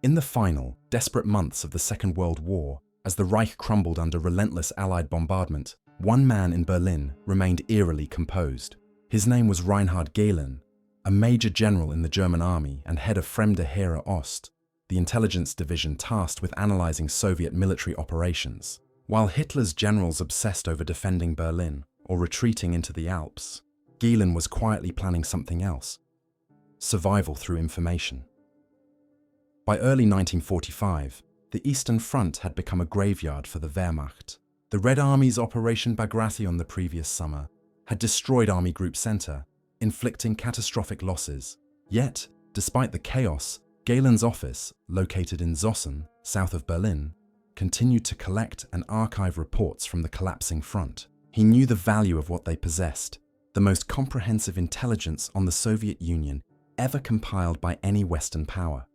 In the final, desperate months of the Second World War, as the Reich crumbled under relentless Allied bombardment, one man in Berlin remained eerily composed. His name was Reinhard Gehlen, a major general in the German army and head of Fremde Heere Ost, the intelligence division tasked with analyzing Soviet military operations. While Hitler's generals obsessed over defending Berlin or retreating into the Alps, Gehlen was quietly planning something else: survival through information. By early 1945, the Eastern Front had become a graveyard for the Wehrmacht. The Red Army's Operation Bagration the previous summer had destroyed Army Group Center, inflicting catastrophic losses. Yet, despite the chaos, Gehlen's office, located in Zossen, south of Berlin, continued to collect and archive reports from the collapsing front. He knew the value of what they possessed, the most comprehensive intelligence on the Soviet Union ever compiled by any Western power.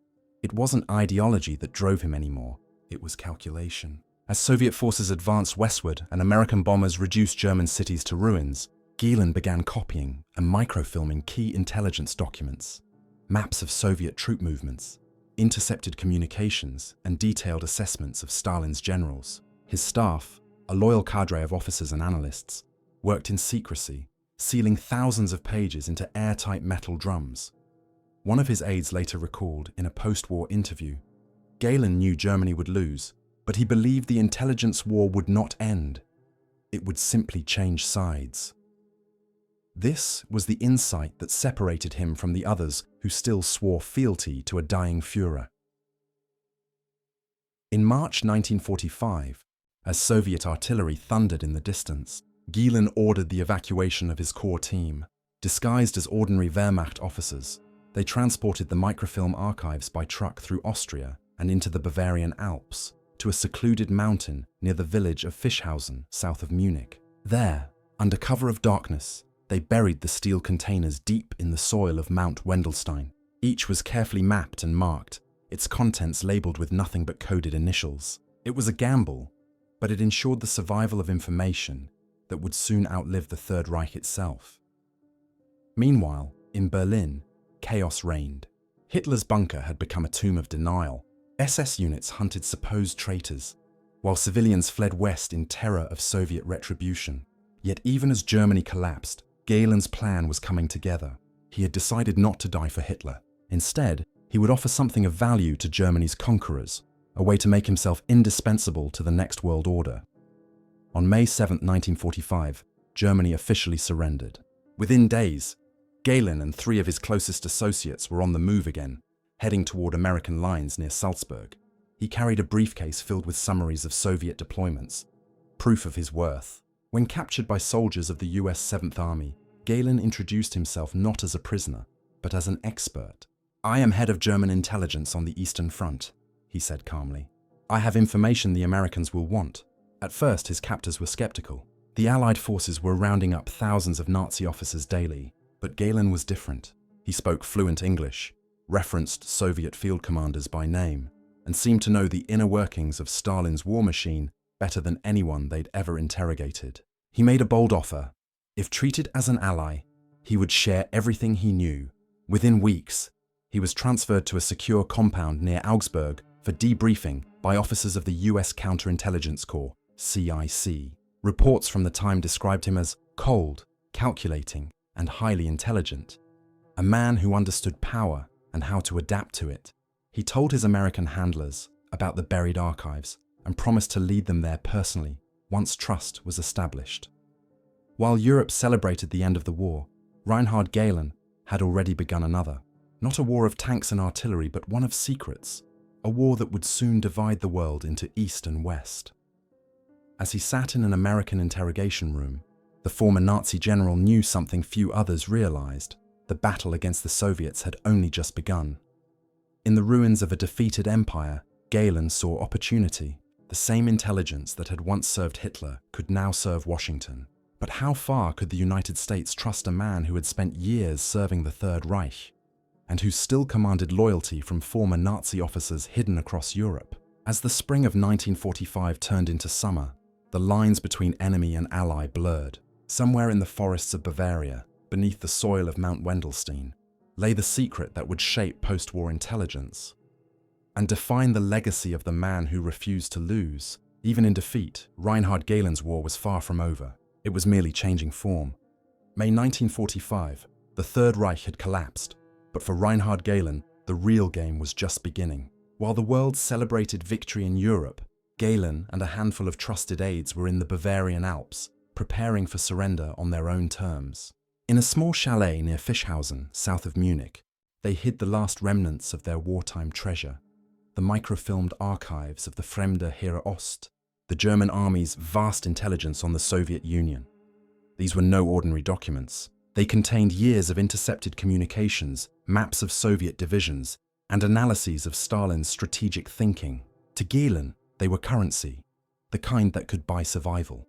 It wasn't ideology that drove him anymore, it was calculation. As Soviet forces advanced westward and American bombers reduced German cities to ruins, Gehlen began copying and microfilming key intelligence documents, maps of Soviet troop movements, intercepted communications, and detailed assessments of Stalin's generals. His staff, a loyal cadre of officers and analysts, worked in secrecy, sealing thousands of pages into airtight metal drums. One of his aides later recalled in a post-war interview, Gehlen knew Germany would lose, but he believed the intelligence war would not end. It would simply change sides. This was the insight that separated him from the others who still swore fealty to a dying Führer. In March 1945, as Soviet artillery thundered in the distance, Gehlen ordered the evacuation of his core team. Disguised as ordinary Wehrmacht officers, they transported the microfilm archives by truck through Austria and into the Bavarian Alps to a secluded mountain near the village of Fischhausen, south of Munich. There, under cover of darkness, they buried the steel containers deep in the soil of Mount Wendelstein. Each was carefully mapped and marked, its contents labeled with nothing but coded initials. It was a gamble, but it ensured the survival of information that would soon outlive the Third Reich itself. Meanwhile, in Berlin, chaos reigned. Hitler's bunker had become a tomb of denial. SS units hunted supposed traitors, while civilians fled west in terror of Soviet retribution. Yet even as Germany collapsed, Gehlen's plan was coming together. He had decided not to die for Hitler. Instead, he would offer something of value to Germany's conquerors, a way to make himself indispensable to the next world order. On May 7, 1945, Germany officially surrendered. Within days, Gehlen and 3 of his closest associates were on the move again, heading toward American lines near Salzburg. He carried a briefcase filled with summaries of Soviet deployments, proof of his worth. When captured by soldiers of the US 7th Army, Gehlen introduced himself not as a prisoner, but as an expert. "I am head of German intelligence on the Eastern Front," he said calmly. "I have information the Americans will want." At first, his captors were skeptical. The Allied forces were rounding up thousands of Nazi officers daily, but Gehlen was different. He spoke fluent English, referenced Soviet field commanders by name, and seemed to know the inner workings of Stalin's war machine better than anyone they'd ever interrogated. He made a bold offer. If treated as an ally, he would share everything he knew. Within weeks, he was transferred to a secure compound near Augsburg for debriefing by officers of the US Counterintelligence Corps, CIC. Reports from the time described him as cold, calculating, and highly intelligent. A man who understood power and how to adapt to it. He told his American handlers about the buried archives and promised to lead them there personally once trust was established. While Europe celebrated the end of the war, Reinhard Gehlen had already begun another. Not a war of tanks and artillery, but one of secrets. A war that would soon divide the world into East and West. As he sat in an American interrogation room, the former Nazi general knew something few others realized. The battle against the Soviets had only just begun. In the ruins of a defeated empire, Gehlen saw opportunity. The same intelligence that had once served Hitler could now serve Washington. But how far could the United States trust a man who had spent years serving the Third Reich, and who still commanded loyalty from former Nazi officers hidden across Europe? As the spring of 1945 turned into summer, the lines between enemy and ally blurred. Somewhere in the forests of Bavaria, beneath the soil of Mount Wendelstein, lay the secret that would shape post-war intelligence. and define the legacy of the man who refused to lose. Even in defeat, Reinhard Gehlen's war was far from over. It was merely changing form. May 1945, the Third Reich had collapsed, but for Reinhard Gehlen, the real game was just beginning. While the world celebrated victory in Europe, Gehlen and a handful of trusted aides were in the Bavarian Alps, preparing for surrender on their own terms. In a small chalet near Fischhausen, south of Munich, they hid the last remnants of their wartime treasure, the microfilmed archives of the Fremde Heere Ost, the German army's vast intelligence on the Soviet Union. These were no ordinary documents. They contained years of intercepted communications, maps of Soviet divisions, and analyses of Stalin's strategic thinking. To Gehlen, they were currency, the kind that could buy survival.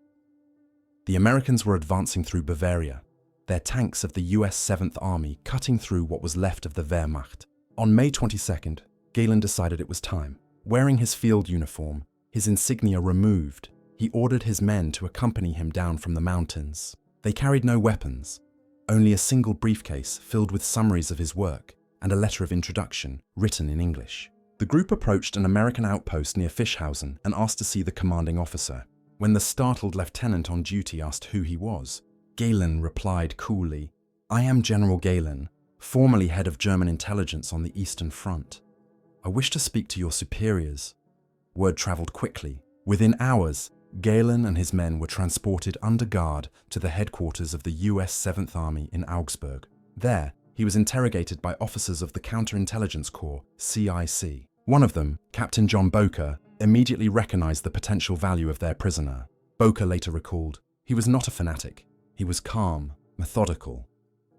The Americans were advancing through Bavaria, their tanks of the US 7th Army cutting through what was left of the Wehrmacht. On May 22nd, Gehlen decided it was time. Wearing his field uniform, his insignia removed, he ordered his men to accompany him down from the mountains. They carried no weapons, only a single briefcase filled with summaries of his work and a letter of introduction written in English. The group approached an American outpost near Fischhausen and asked to see the commanding officer. When the startled lieutenant on duty asked who he was, Gehlen replied coolly, "I am General Gehlen, formerly head of German intelligence on the Eastern Front. I wish to speak to your superiors." Word traveled quickly. Within hours, Gehlen and his men were transported under guard to the headquarters of the US 7th Army in Augsburg. There, he was interrogated by officers of the Counterintelligence Corps, CIC. One of them, Captain John Boker, immediately recognized the potential value of their prisoner. Boker later recalled, "He was not a fanatic. He was calm, methodical,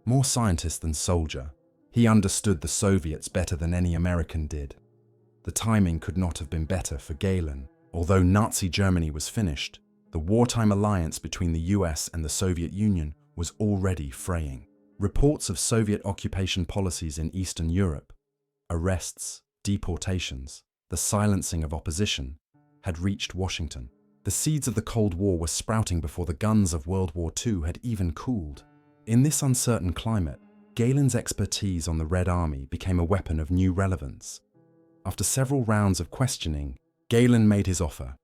more scientist than soldier. He understood the Soviets better than any American did." The timing could not have been better for Gehlen. Although Nazi Germany was finished, the wartime alliance between the US and the Soviet Union was already fraying. Reports of Soviet occupation policies in Eastern Europe, arrests, deportations, the silencing of opposition, had reached Washington. The seeds of the Cold War were sprouting before the guns of World War II had even cooled. In this uncertain climate, Gehlen's expertise on the Red Army became a weapon of new relevance. After several rounds of questioning, Gehlen made his offer.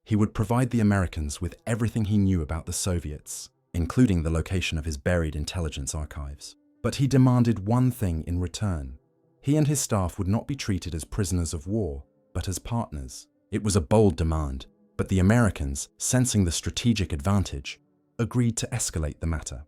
He would provide the Americans with everything he knew about the Soviets, including the location of his buried intelligence archives. But he demanded one thing in return. He and his staff would not be treated as prisoners of war, but as partners. It was a bold demand, but the Americans, sensing the strategic advantage, agreed to escalate the matter.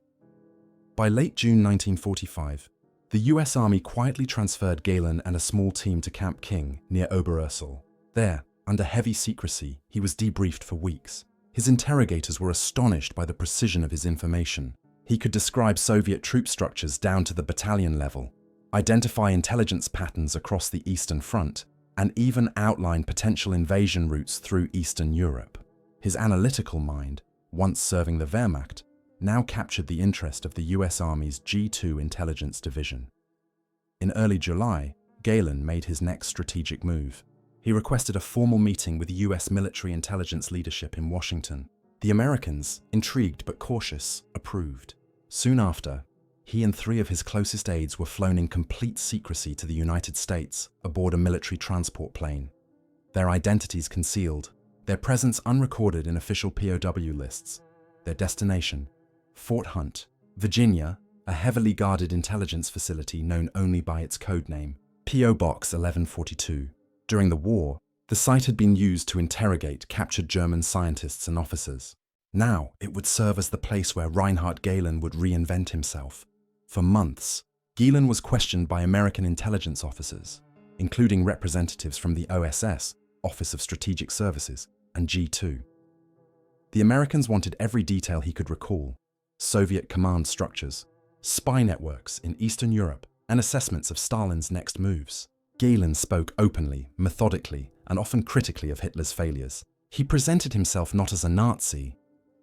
By late June 1945, the US Army quietly transferred Gehlen and a small team to Camp King near Oberursel. There, under heavy secrecy, he was debriefed for weeks. His interrogators were astonished by the precision of his information. He could describe Soviet troop structures down to the battalion level, identify intelligence patterns across the Eastern Front, and even outline potential invasion routes through Eastern Europe. His analytical mind, once serving the Wehrmacht, now captured the interest of the US Army's G2 intelligence division. In early July, Gehlen made his next strategic move. He requested a formal meeting with US military intelligence leadership in Washington. The Americans, intrigued but cautious, approved. Soon after, he and 3 of his closest aides were flown in complete secrecy to the United States aboard a military transport plane. Their identities concealed, their presence unrecorded in official POW lists, their destination, Fort Hunt, Virginia, a heavily guarded intelligence facility known only by its code name, P.O. Box 1142. During the war, the site had been used to interrogate captured German scientists and officers. Now it would serve as the place where Reinhard Gehlen would reinvent himself. For months, Gehlen was questioned by American intelligence officers, including representatives from the OSS, Office of Strategic Services, and G2. The Americans wanted every detail he could recall: Soviet command structures, spy networks in Eastern Europe, and assessments of Stalin's next moves. Gehlen spoke openly, methodically, and often critically of Hitler's failures. He presented himself not as a Nazi,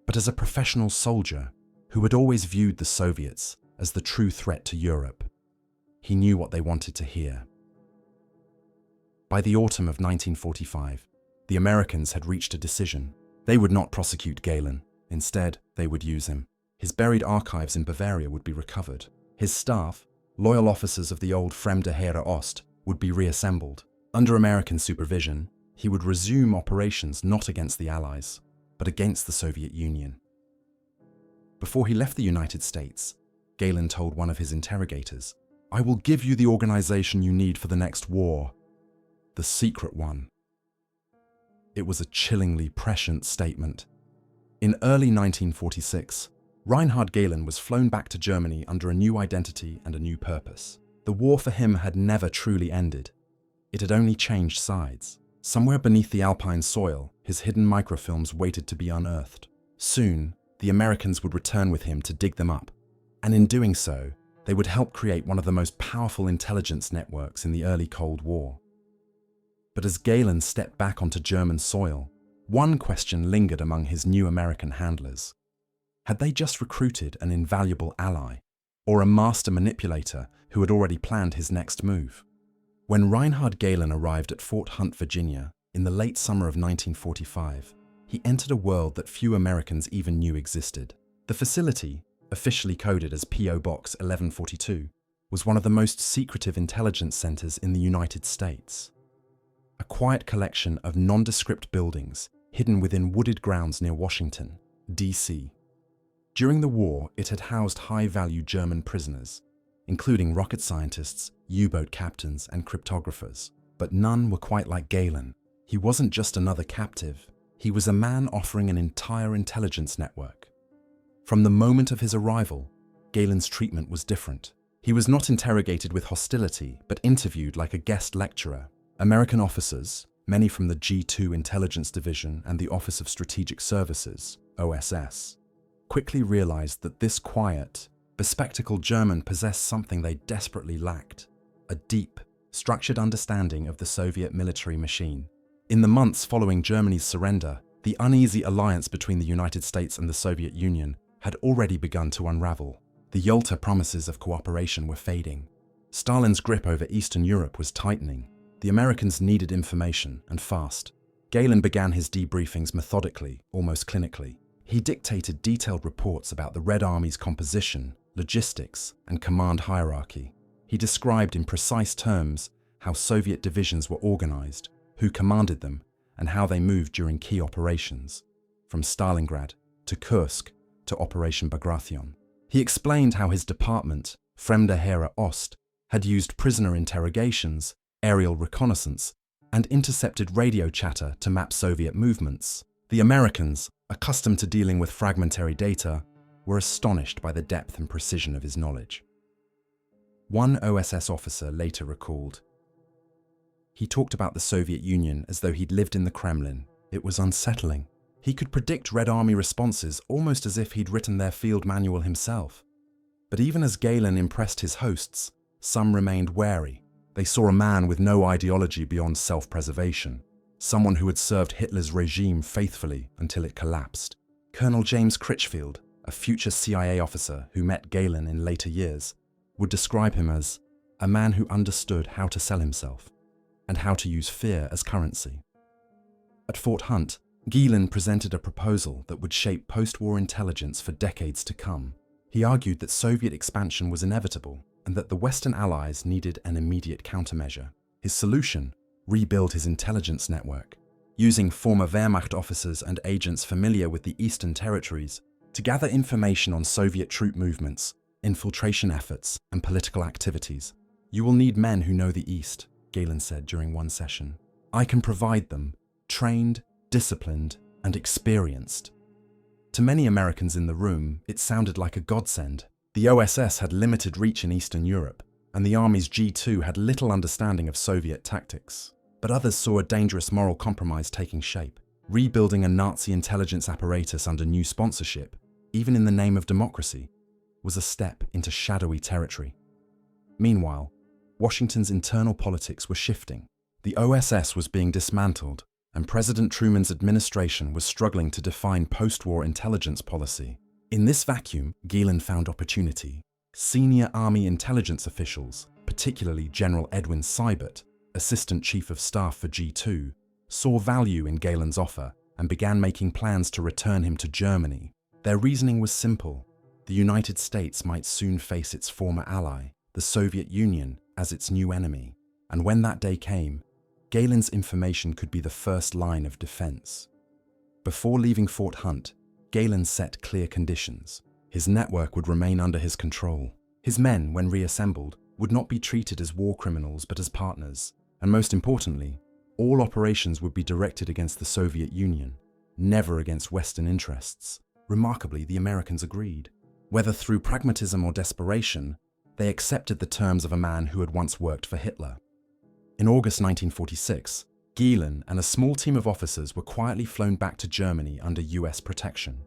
but as a professional soldier who had always viewed the Soviets as the true threat to Europe. He knew what they wanted to hear. By the autumn of 1945, the Americans had reached a decision. They would not prosecute Gehlen. Instead, they would use him. His buried archives in Bavaria would be recovered. His staff, loyal officers of the old Fremde Heere Ost, would be reassembled. Under American supervision, he would resume operations not against the Allies, but against the Soviet Union. Before he left the United States, Gehlen told one of his interrogators, "I will give you the organization you need for the next war, the secret one." It was a chillingly prescient statement. In early 1946, Reinhard Gehlen was flown back to Germany under a new identity and a new purpose. The war for him had never truly ended. It had only changed sides. Somewhere beneath the Alpine soil, his hidden microfilms waited to be unearthed. Soon, the Americans would return with him to dig them up, and in doing so, they would help create one of the most powerful intelligence networks in the early Cold War. But as Gehlen stepped back onto German soil, one question lingered among his new American handlers. Had they just recruited an invaluable ally, or a master manipulator who had already planned his next move? When Reinhard Gehlen arrived at Fort Hunt, Virginia, in the late summer of 1945, he entered a world that few Americans even knew existed. The facility, officially coded as P.O. Box 1142, was one of the most secretive intelligence centers in the United States. A quiet collection of nondescript buildings hidden within wooded grounds near Washington, D.C. During the war, it had housed high-value German prisoners, including rocket scientists, U-boat captains, and cryptographers. But none were quite like Gehlen. He wasn't just another captive. He was a man offering an entire intelligence network. From the moment of his arrival, Gehlen's treatment was different. He was not interrogated with hostility, but interviewed like a guest lecturer. American officers, many from the G2 Intelligence Division and the Office of Strategic Services, OSS, quickly realized that this quiet, bespectacled German possessed something they desperately lacked: a deep, structured understanding of the Soviet military machine. In the months following Germany's surrender, the uneasy alliance between the United States and the Soviet Union had already begun to unravel. The Yalta promises of cooperation were fading. Stalin's grip over Eastern Europe was tightening. The Americans needed information, and fast. Gehlen began his debriefings methodically, almost clinically. He dictated detailed reports about the Red Army's composition, logistics, and command hierarchy. He described in precise terms how Soviet divisions were organized, who commanded them, and how they moved during key operations, from Stalingrad to Kursk to Operation Bagration. He explained how his department, Fremde Heere Ost, had used prisoner interrogations, aerial reconnaissance, and intercepted radio chatter to map Soviet movements. The Americans, accustomed to dealing with fragmentary data, were astonished by the depth and precision of his knowledge. One OSS officer later recalled, "He talked about the Soviet Union as though he'd lived in the Kremlin. It was unsettling. He could predict Red Army responses almost as if he'd written their field manual himself." But even as Gehlen impressed his hosts, some remained wary. They saw a man with no ideology beyond self-preservation, someone who had served Hitler's regime faithfully until it collapsed. Colonel James Critchfield, a future CIA officer who met Gehlen in later years, would describe him as a man who understood how to sell himself and how to use fear as currency. At Fort Hunt, Gehlen presented a proposal that would shape post-war intelligence for decades to come. He argued that Soviet expansion was inevitable and that the Western Allies needed an immediate countermeasure. His solution: rebuild his intelligence network, using former Wehrmacht officers and agents familiar with the Eastern territories to gather information on Soviet troop movements, infiltration efforts, and political activities. "You will need men who know the East," Gehlen said during one session. "I can provide them, trained, disciplined, and experienced." To many Americans in the room, it sounded like a godsend. The OSS had limited reach in Eastern Europe, and the Army's G2 had little understanding of Soviet tactics. But others saw a dangerous moral compromise taking shape. Rebuilding a Nazi intelligence apparatus under new sponsorship, even in the name of democracy, was a step into shadowy territory. Meanwhile, Washington's internal politics were shifting. The OSS was being dismantled, and President Truman's administration was struggling to define post-war intelligence policy. In this vacuum, Gehlen found opportunity. Senior Army intelligence officials, particularly General Edwin Seibert, Assistant Chief of Staff for G2, saw value in Gehlen's offer and began making plans to return him to Germany. Their reasoning was simple: the United States might soon face its former ally, the Soviet Union, as its new enemy. And when that day came, Gehlen's information could be the first line of defense. Before leaving Fort Hunt, Gehlen set clear conditions. His network would remain under his control. His men, when reassembled, would not be treated as war criminals but as partners. And most importantly, all operations would be directed against the Soviet Union, never against Western interests. Remarkably, the Americans agreed. Whether through pragmatism or desperation, they accepted the terms of a man who had once worked for Hitler. In August 1946, Gehlen and a small team of officers were quietly flown back to Germany under US protection.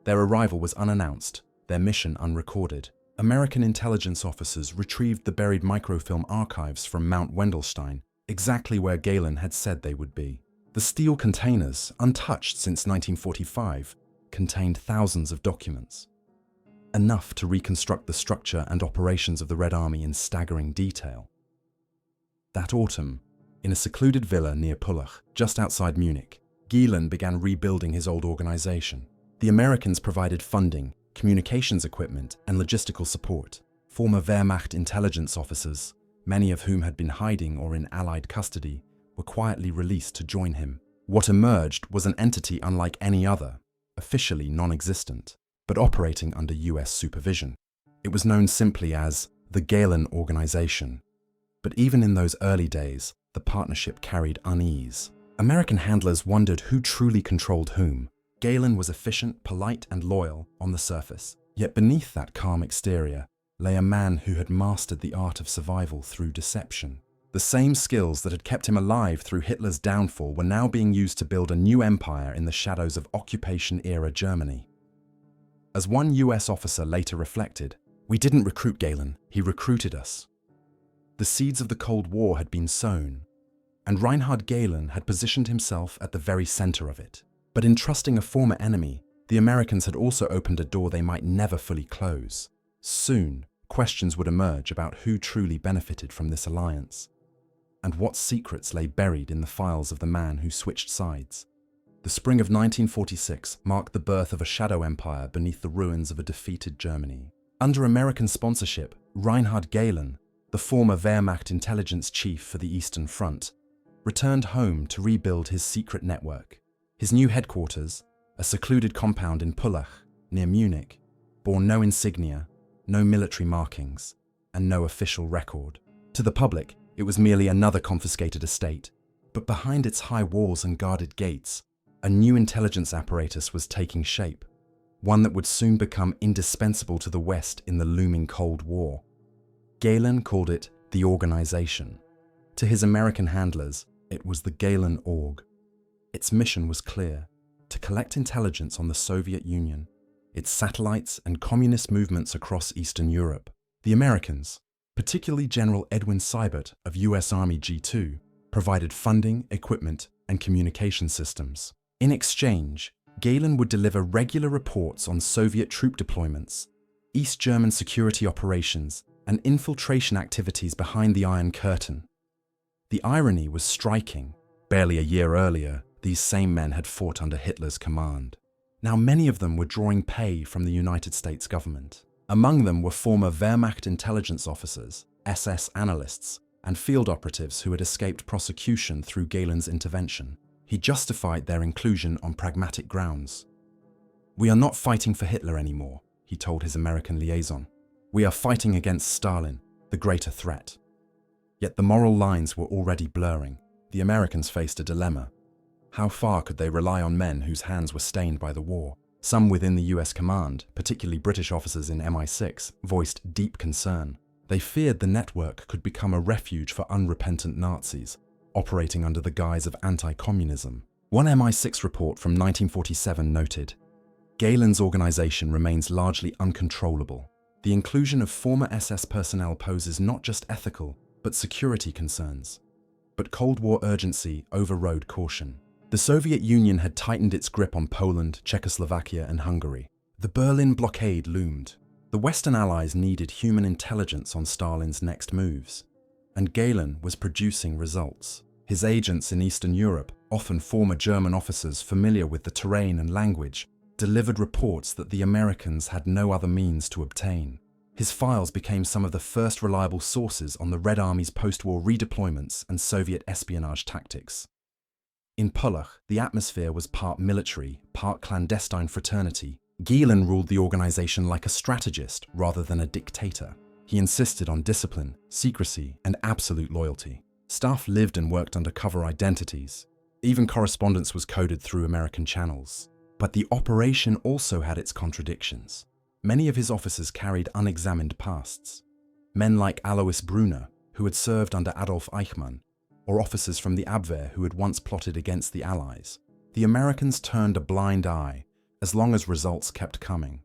Their arrival was unannounced, their mission unrecorded. American intelligence officers retrieved the buried microfilm archives from Mount Wendelstein, exactly where Gehlen had said they would be. The steel containers, untouched since 1945, contained thousands of documents. Enough to reconstruct the structure and operations of the Red Army in staggering detail. That autumn, in a secluded villa near Pullach, just outside Munich, Gehlen began rebuilding his old organization. The Americans provided funding, communications equipment, and logistical support. Former Wehrmacht intelligence officers, many of whom had been hiding or in Allied custody, were quietly released to join him. What emerged was an entity unlike any other, officially non-existent, but operating under US supervision. It was known simply as the Gehlen Organization. But even in those early days, the partnership carried unease. American handlers wondered who truly controlled whom. Gehlen was efficient, polite, and loyal on the surface. Yet beneath that calm exterior lay a man who had mastered the art of survival through deception. The same skills that had kept him alive through Hitler's downfall were now being used to build a new empire in the shadows of occupation-era Germany. As one US officer later reflected, "We didn't recruit Gehlen, he recruited us." The seeds of the Cold War had been sown, and Reinhard Gehlen had positioned himself at the very center of it. But in trusting a former enemy, the Americans had also opened a door they might never fully close. Soon, questions would emerge about who truly benefited from this alliance, and what secrets lay buried in the files of the man who switched sides. The spring of 1946 marked the birth of a shadow empire beneath the ruins of a defeated Germany. Under American sponsorship, Reinhard Gehlen, the former Wehrmacht intelligence chief for the Eastern Front, returned home to rebuild his secret network. His new headquarters, a secluded compound in Pullach, near Munich, bore no insignia, no military markings, and no official record. To the public, it was merely another confiscated estate. But behind its high walls and guarded gates, a new intelligence apparatus was taking shape, one that would soon become indispensable to the West in the looming Cold War. Gehlen called it the Organization. To his American handlers, it was the Gehlen Org. Its mission was clear: to collect intelligence on the Soviet Union, its satellites and communist movements across Eastern Europe. The Americans, particularly General Edwin Seibert of US Army G2, provided funding, equipment, and communication systems. In exchange, Gehlen would deliver regular reports on Soviet troop deployments, East German security operations, and infiltration activities behind the Iron Curtain. The irony was striking. Barely a year earlier, these same men had fought under Hitler's command. Now many of them were drawing pay from the United States government. Among them were former Wehrmacht intelligence officers, SS analysts, and field operatives who had escaped prosecution through Gehlen's intervention. He justified their inclusion on pragmatic grounds. "We are not fighting for Hitler anymore," he told his American liaison. "We are fighting against Stalin, the greater threat." Yet the moral lines were already blurring. The Americans faced a dilemma. How far could they rely on men whose hands were stained by the war? Some within the US command, particularly British officers in MI6, voiced deep concern. They feared the network could become a refuge for unrepentant Nazis, operating under the guise of anti-communism. One MI6 report from 1947 noted, "Gehlen's organization remains largely uncontrollable. The inclusion of former SS personnel poses not just ethical, but security concerns." But Cold War urgency overrode caution. The Soviet Union had tightened its grip on Poland, Czechoslovakia, and Hungary. The Berlin blockade loomed. The Western Allies needed human intelligence on Stalin's next moves, and Gehlen was producing results. His agents in Eastern Europe, often former German officers familiar with the terrain and language, delivered reports that the Americans had no other means to obtain. His files became some of the first reliable sources on the Red Army's post-war redeployments and Soviet espionage tactics. In Polach, the atmosphere was part military, part clandestine fraternity. Gehlen ruled the organization like a strategist rather than a dictator. He insisted on discipline, secrecy, and absolute loyalty. Staff lived and worked under cover identities. Even correspondence was coded through American channels. But the operation also had its contradictions. Many of his officers carried unexamined pasts. Men like Alois Brunner, who had served under Adolf Eichmann, or officers from the Abwehr who had once plotted against the Allies. The Americans turned a blind eye, as long as results kept coming.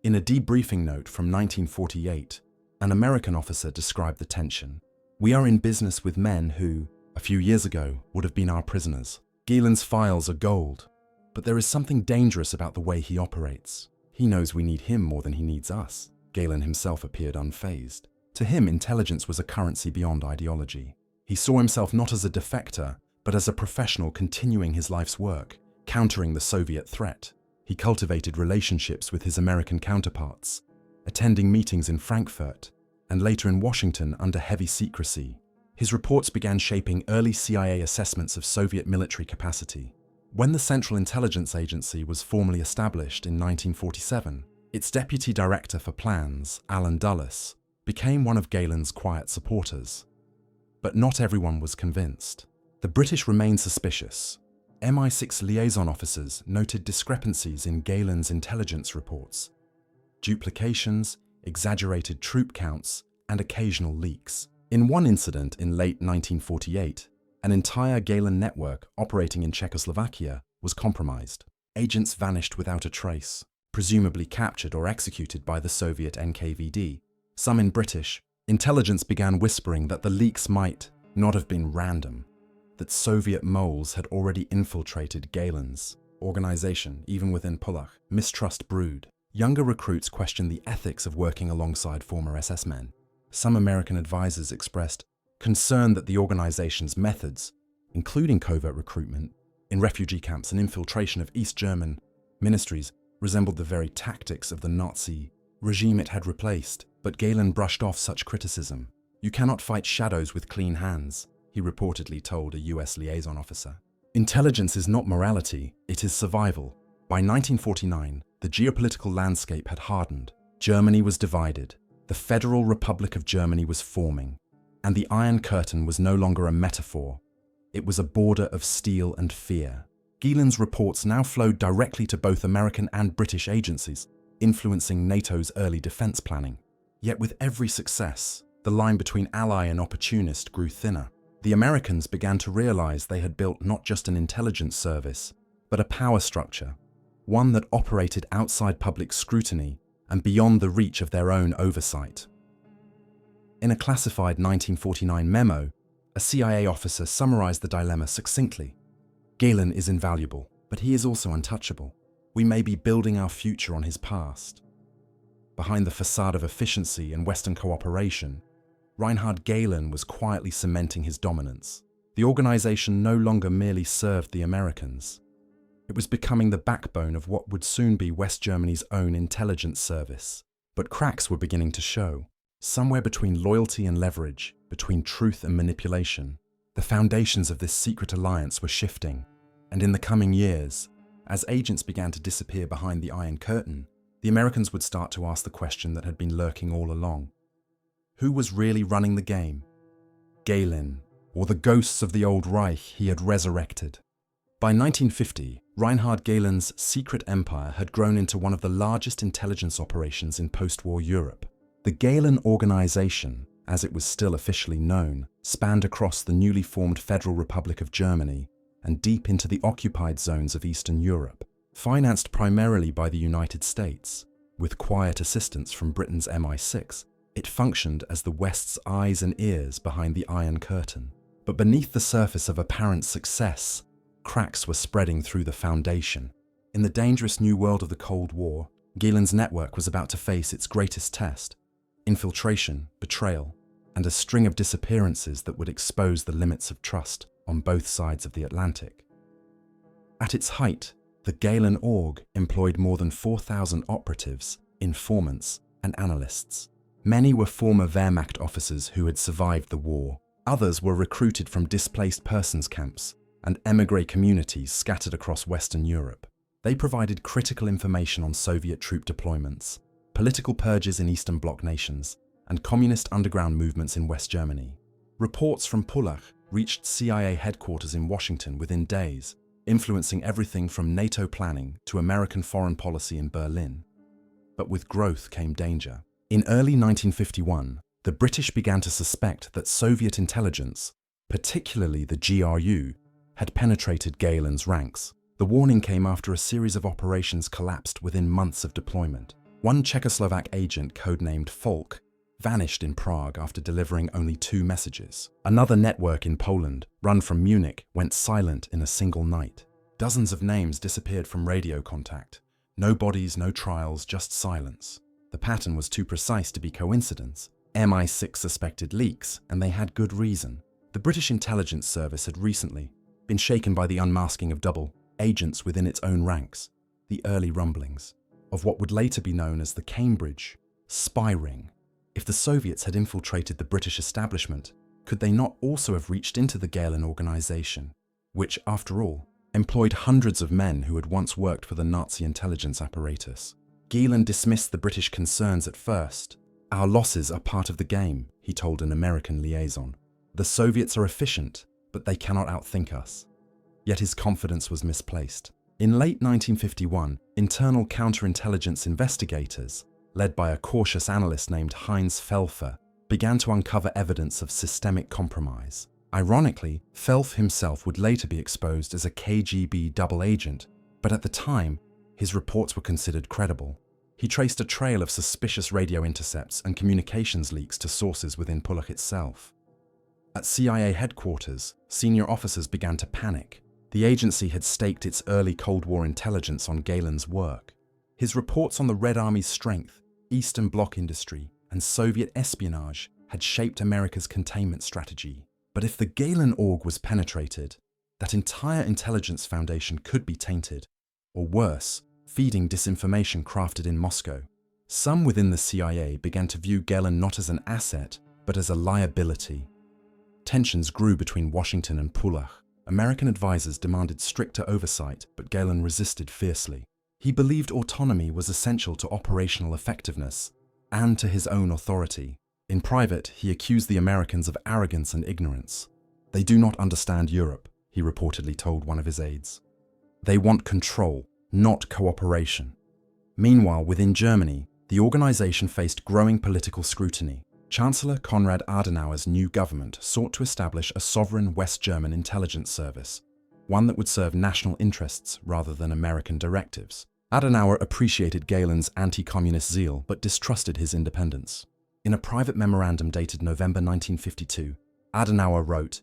In a debriefing note from 1948, an American officer described the tension. "We are in business with men who, a few years ago, would have been our prisoners. Gehlen's files are gold, but there is something dangerous about the way he operates. He knows we need him more than he needs us." Gehlen himself appeared unfazed. To him, intelligence was a currency beyond ideology. He saw himself not as a defector, but as a professional continuing his life's work, countering the Soviet threat. He cultivated relationships with his American counterparts, attending meetings in Frankfurt, and later in Washington under heavy secrecy. His reports began shaping early CIA assessments of Soviet military capacity. When the Central Intelligence Agency was formally established in 1947, its deputy director for plans, Alan Dulles, became one of Gehlen's quiet supporters. But not everyone was convinced. The British remained suspicious. MI6 liaison officers noted discrepancies in Gehlen's intelligence reports, duplications, exaggerated troop counts, and occasional leaks. In one incident in late 1948, an entire Gehlen network operating in Czechoslovakia was compromised. Agents vanished without a trace, presumably captured or executed by the Soviet NKVD. Some in British intelligence began whispering that the leaks might not have been random, that Soviet moles had already infiltrated Gehlen's organization, even within Polach. Mistrust brewed. Younger recruits questioned the ethics of working alongside former SS men. Some American advisors expressed concern that the organization's methods, including covert recruitment in refugee camps and infiltration of East German ministries, resembled the very tactics of the Nazi regime it had replaced. But Gehlen brushed off such criticism. "You cannot fight shadows with clean hands," he reportedly told a US liaison officer. Intelligence is not morality, it is survival. By 1949, the geopolitical landscape had hardened. Germany was divided. The Federal Republic of Germany was forming. And the Iron Curtain was no longer a metaphor. It was a border of steel and fear. Gehlen's reports now flowed directly to both American and British agencies, influencing NATO's early defense planning. Yet with every success, the line between ally and opportunist grew thinner. The Americans began to realize they had built not just an intelligence service, but a power structure, one that operated outside public scrutiny and beyond the reach of their own oversight. In a classified 1949 memo, a CIA officer summarized the dilemma succinctly. "Gehlen is invaluable, but he is also untouchable. We may be building our future on his past." Behind the facade of efficiency and Western cooperation, Reinhard Gehlen was quietly cementing his dominance. The organization no longer merely served the Americans. It was becoming the backbone of what would soon be West Germany's own intelligence service. But cracks were beginning to show. Somewhere between loyalty and leverage, between truth and manipulation, the foundations of this secret alliance were shifting. And in the coming years, as agents began to disappear behind the Iron Curtain, the Americans would start to ask the question that had been lurking all along. Who was really running the game? Gehlen, or the ghosts of the old Reich he had resurrected? By 1950, Reinhard Gehlen's secret empire had grown into one of the largest intelligence operations in post-war Europe. The Gehlen organization, as it was still officially known, spanned across the newly formed Federal Republic of Germany and deep into the occupied zones of Eastern Europe. Financed primarily by the United States, with quiet assistance from Britain's MI6, it functioned as the West's eyes and ears behind the Iron Curtain. But beneath the surface of apparent success, cracks were spreading through the foundation. In the dangerous new world of the Cold War, Gehlen's network was about to face its greatest test: infiltration, betrayal, and a string of disappearances that would expose the limits of trust on both sides of the Atlantic. At its height, the Gehlen org employed more than 4,000 operatives, informants, and analysts. Many were former Wehrmacht officers who had survived the war. Others were recruited from displaced persons camps and émigré communities scattered across Western Europe. They provided critical information on Soviet troop deployments, political purges in Eastern Bloc nations, and communist underground movements in West Germany. Reports from Pullach reached CIA headquarters in Washington within days, influencing everything from NATO planning to American foreign policy in Berlin. But with growth came danger. In early 1951, the British began to suspect that Soviet intelligence, particularly the GRU, had penetrated Gehlen's ranks. The warning came after a series of operations collapsed within months of deployment. One Czechoslovak agent, codenamed Falk, vanished in Prague after delivering only 2 messages. Another network in Poland, run from Munich, went silent in a single night. Dozens of names disappeared from radio contact. No bodies, no trials, just silence. The pattern was too precise to be coincidence. MI6 suspected leaks, and they had good reason. The British intelligence service had recently been shaken by the unmasking of double agents within its own ranks, the early rumblings of what would later be known as the Cambridge spy ring. If the Soviets had infiltrated the British establishment, could they not also have reached into the Gehlen organization, which, after all, employed hundreds of men who had once worked for the Nazi intelligence apparatus? Gehlen dismissed the British concerns at first. "Our losses are part of the game," he told an American liaison. "The Soviets are efficient, but they cannot outthink us." Yet his confidence was misplaced. In late 1951, internal counterintelligence investigators, led by a cautious analyst named Heinz Felfer, began to uncover evidence of systemic compromise. Ironically, Felf himself would later be exposed as a KGB double agent, but at the time, his reports were considered credible. He traced a trail of suspicious radio intercepts and communications leaks to sources within Pullach itself. At CIA headquarters, senior officers began to panic. The agency had staked its early Cold War intelligence on Gehlen's work. His reports on the Red Army's strength, Eastern Bloc industry, and Soviet espionage had shaped America's containment strategy. But if the Gehlen org was penetrated, that entire intelligence foundation could be tainted, or worse, feeding disinformation crafted in Moscow. Some within the CIA began to view Gehlen not as an asset, but as a liability. Tensions grew between Washington and Pullach. American advisors demanded stricter oversight, but Gehlen resisted fiercely. He believed autonomy was essential to operational effectiveness and to his own authority. In private, he accused the Americans of arrogance and ignorance. "They do not understand Europe," he reportedly told one of his aides. "They want control, not cooperation." Meanwhile, within Germany, the organization faced growing political scrutiny. Chancellor Konrad Adenauer's new government sought to establish a sovereign West German intelligence service, one that would serve national interests rather than American directives. Adenauer appreciated Gehlen's anti-communist zeal but distrusted his independence. In a private memorandum dated November 1952, Adenauer wrote,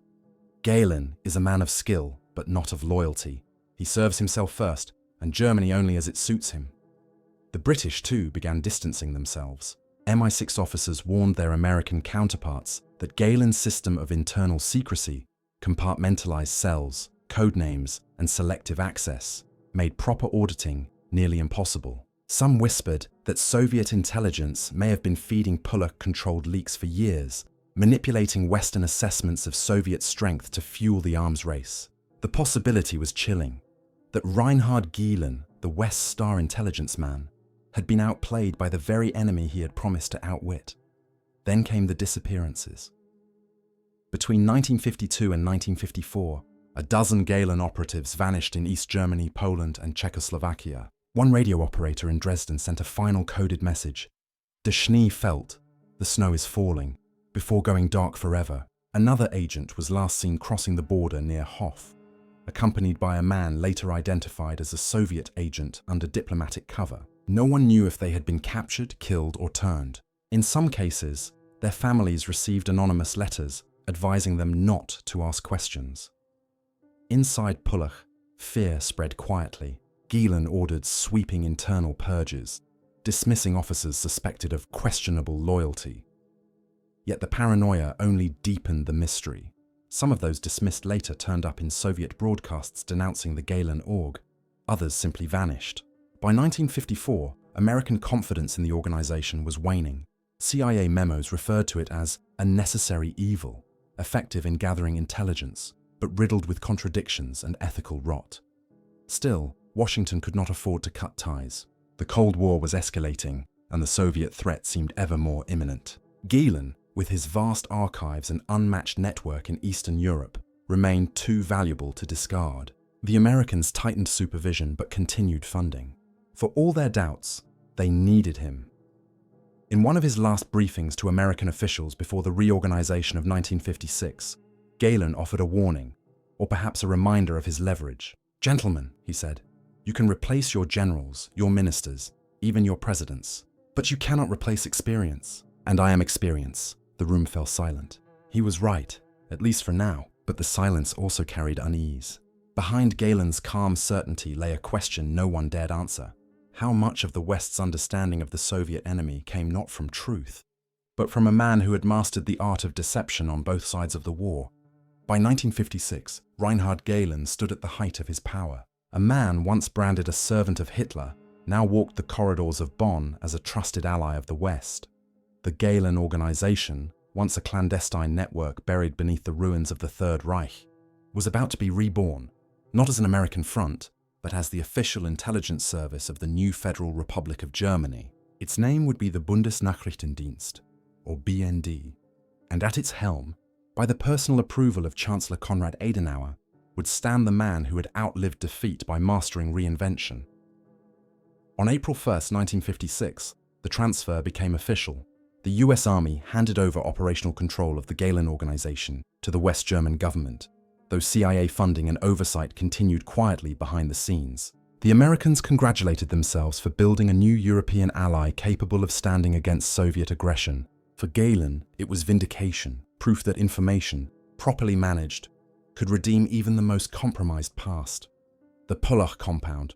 "Gehlen is a man of skill, but not of loyalty. He serves himself first, and Germany only as it suits him." The British, too, began distancing themselves. MI6 officers warned their American counterparts that Gehlen's system of internal secrecy, compartmentalized cells, code names, and selective access made proper auditing nearly impossible. Some whispered that Soviet intelligence may have been feeding Pullach-controlled leaks for years, manipulating Western assessments of Soviet strength to fuel the arms race. The possibility was chilling, that Reinhard Gehlen, the West Star intelligence man, had been outplayed by the very enemy he had promised to outwit. Then came the disappearances. Between 1952 and 1954, a dozen Gehlen operatives vanished in East Germany, Poland, and Czechoslovakia. One radio operator in Dresden sent a final coded message, "Der Schnee fällt," the snow is falling, before going dark forever. Another agent was last seen crossing the border near Hof, accompanied by a man later identified as a Soviet agent under diplomatic cover. No one knew if they had been captured, killed, or turned. In some cases, their families received anonymous letters advising them not to ask questions. Inside Pullach, fear spread quietly. Gehlen ordered sweeping internal purges, dismissing officers suspected of questionable loyalty. Yet the paranoia only deepened the mystery. Some of those dismissed later turned up in Soviet broadcasts denouncing the Gehlen org. Others simply vanished. By 1954, American confidence in the organization was waning. CIA memos referred to it as a necessary evil, effective in gathering intelligence, but riddled with contradictions and ethical rot. Still, Washington could not afford to cut ties. The Cold War was escalating, and the Soviet threat seemed ever more imminent. Gehlen, with his vast archives and unmatched network in Eastern Europe, remained too valuable to discard. The Americans tightened supervision but continued funding. For all their doubts, they needed him. In one of his last briefings to American officials before the reorganization of 1956, Gehlen offered a warning, or perhaps a reminder of his leverage. "Gentlemen," he said, "you can replace your generals, your ministers, even your presidents, but you cannot replace experience. And I am experience." The room fell silent. He was right, at least for now, but the silence also carried unease. Behind Gehlen's calm certainty lay a question no one dared answer. How much of the West's understanding of the Soviet enemy came not from truth, but from a man who had mastered the art of deception on both sides of the war? By 1956, Reinhard Gehlen stood at the height of his power. A man once branded a servant of Hitler now walked the corridors of Bonn as a trusted ally of the West. The Gehlen organization, once a clandestine network buried beneath the ruins of the Third Reich, was about to be reborn, not as an American front, but as the official intelligence service of the new Federal Republic of Germany. Its name would be the Bundesnachrichtendienst, or BND, and at its helm, by the personal approval of Chancellor Konrad Adenauer, would stand the man who had outlived defeat by mastering reinvention. On April 1st, 1956, the transfer became official. The US Army handed over operational control of the Gehlen organization to the West German government, though CIA funding and oversight continued quietly behind the scenes. The Americans congratulated themselves for building a new European ally capable of standing against Soviet aggression. For Gehlen, it was vindication, proof that information, properly managed, could redeem even the most compromised past. The Pullach compound,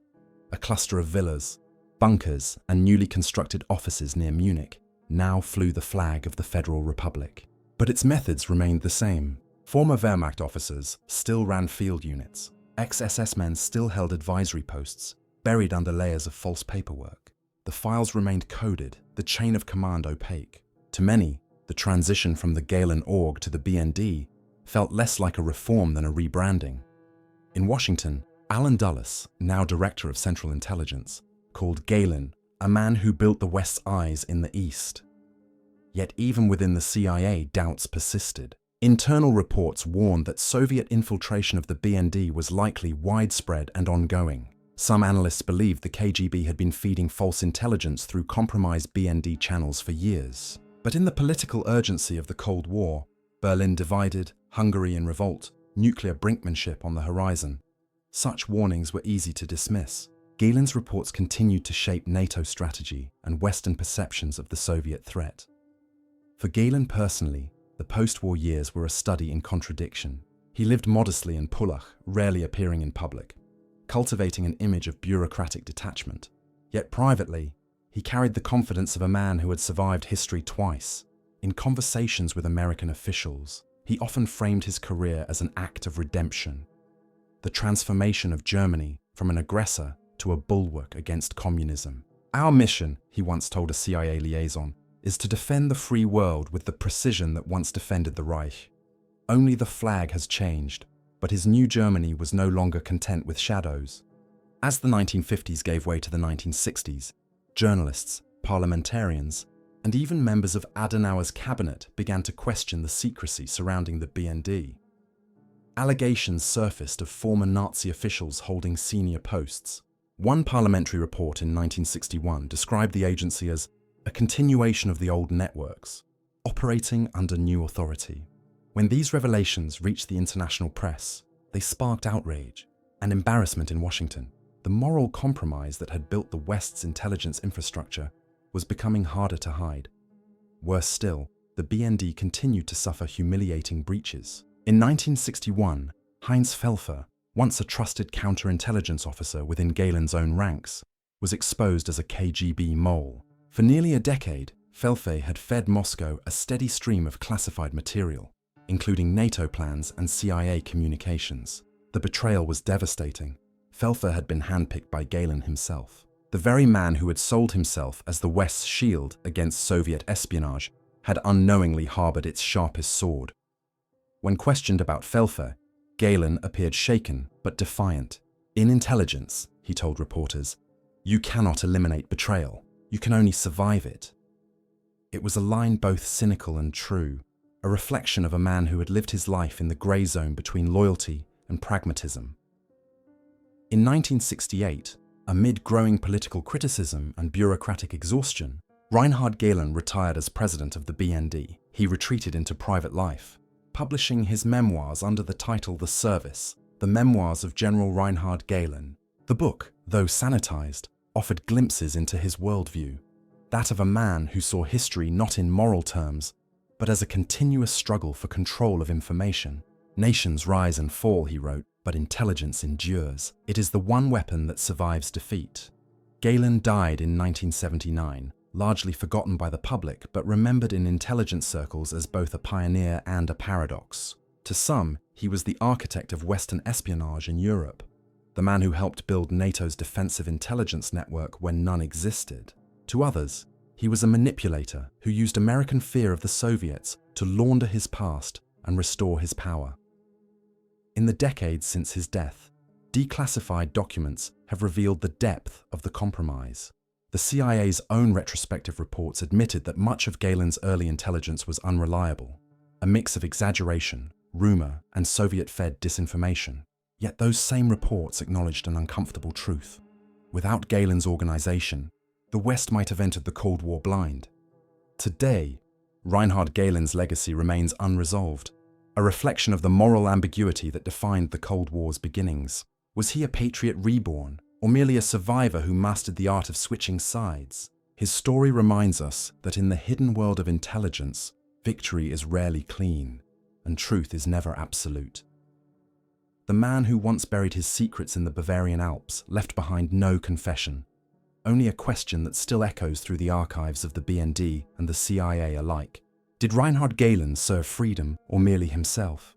a cluster of villas, bunkers, and newly constructed offices near Munich, now flew the flag of the Federal Republic. But its methods remained the same. Former Wehrmacht officers still ran field units. Ex-SS men still held advisory posts, buried under layers of false paperwork. The files remained coded, the chain of command opaque. To many, the transition from the Gehlen org to the BND felt less like a reform than a rebranding. In Washington, Alan Dulles, now Director of Central Intelligence, called Gehlen a man who built the West's eyes in the East. Yet even within the CIA, doubts persisted. Internal reports warned that Soviet infiltration of the BND was likely widespread and ongoing. Some analysts believed the KGB had been feeding false intelligence through compromised BND channels for years. But in the political urgency of the Cold War, Berlin divided, Hungary in revolt, nuclear brinkmanship on the horizon, such warnings were easy to dismiss. Gehlen's reports continued to shape NATO strategy and Western perceptions of the Soviet threat. For Gehlen personally, the post-war years were a study in contradiction. He lived modestly in Pullach, rarely appearing in public, cultivating an image of bureaucratic detachment. Yet privately, he carried the confidence of a man who had survived history twice. In conversations with American officials, he often framed his career as an act of redemption, the transformation of Germany from an aggressor to a bulwark against communism. "Our mission," he once told a CIA liaison, "is to defend the free world with the precision that once defended the Reich. Only the flag has changed, but his new Germany was no longer content with shadows." As the 1950s gave way to the 1960s, journalists, parliamentarians, and even members of Adenauer's cabinet began to question the secrecy surrounding the BND. Allegations surfaced of former Nazi officials holding senior posts. One parliamentary report in 1961 described the agency as a continuation of the old networks, operating under new authority. When these revelations reached the international press, they sparked outrage and embarrassment in Washington. The moral compromise that had built the West's intelligence infrastructure was becoming harder to hide. Worse still, the BND continued to suffer humiliating breaches. In 1961, Heinz Felfer, once a trusted counterintelligence officer within Gehlen's own ranks, was exposed as a KGB mole. For nearly a decade, Felfer had fed Moscow a steady stream of classified material, including NATO plans and CIA communications. The betrayal was devastating. Felfer had been handpicked by Gehlen himself. The very man who had sold himself as the West's shield against Soviet espionage had unknowingly harbored its sharpest sword. When questioned about Felfer, Gehlen appeared shaken but defiant. "In intelligence," he told reporters, "you cannot eliminate betrayal. You can only survive it." It was a line both cynical and true, a reflection of a man who had lived his life in the grey zone between loyalty and pragmatism. In 1968, amid growing political criticism and bureaucratic exhaustion, Reinhard Gehlen retired as president of the BND. He retreated into private life, publishing his memoirs under the title The Service, The Memoirs of General Reinhard Gehlen. The book, though sanitized, offered glimpses into his worldview, that of a man who saw history not in moral terms, but as a continuous struggle for control of information. "Nations rise and fall," he wrote, "but intelligence endures. It is the one weapon that survives defeat." Gehlen died in 1979, largely forgotten by the public, but remembered in intelligence circles as both a pioneer and a paradox. To some, he was the architect of Western espionage in Europe, the man who helped build NATO's defensive intelligence network when none existed. To others, he was a manipulator who used American fear of the Soviets to launder his past and restore his power. In the decades since his death, declassified documents have revealed the depth of the compromise. The CIA's own retrospective reports admitted that much of Gehlen's early intelligence was unreliable, a mix of exaggeration, rumor, and Soviet-fed disinformation. Yet those same reports acknowledged an uncomfortable truth. Without Gehlen's organization, the West might have entered the Cold War blind. Today, Reinhard Gehlen's legacy remains unresolved, a reflection of the moral ambiguity that defined the Cold War's beginnings. Was he a patriot reborn, or merely a survivor who mastered the art of switching sides? His story reminds us that in the hidden world of intelligence, victory is rarely clean, and truth is never absolute. The man who once buried his secrets in the Bavarian Alps left behind no confession, only a question that still echoes through the archives of the BND and the CIA alike. Did Reinhard Gehlen serve freedom or merely himself?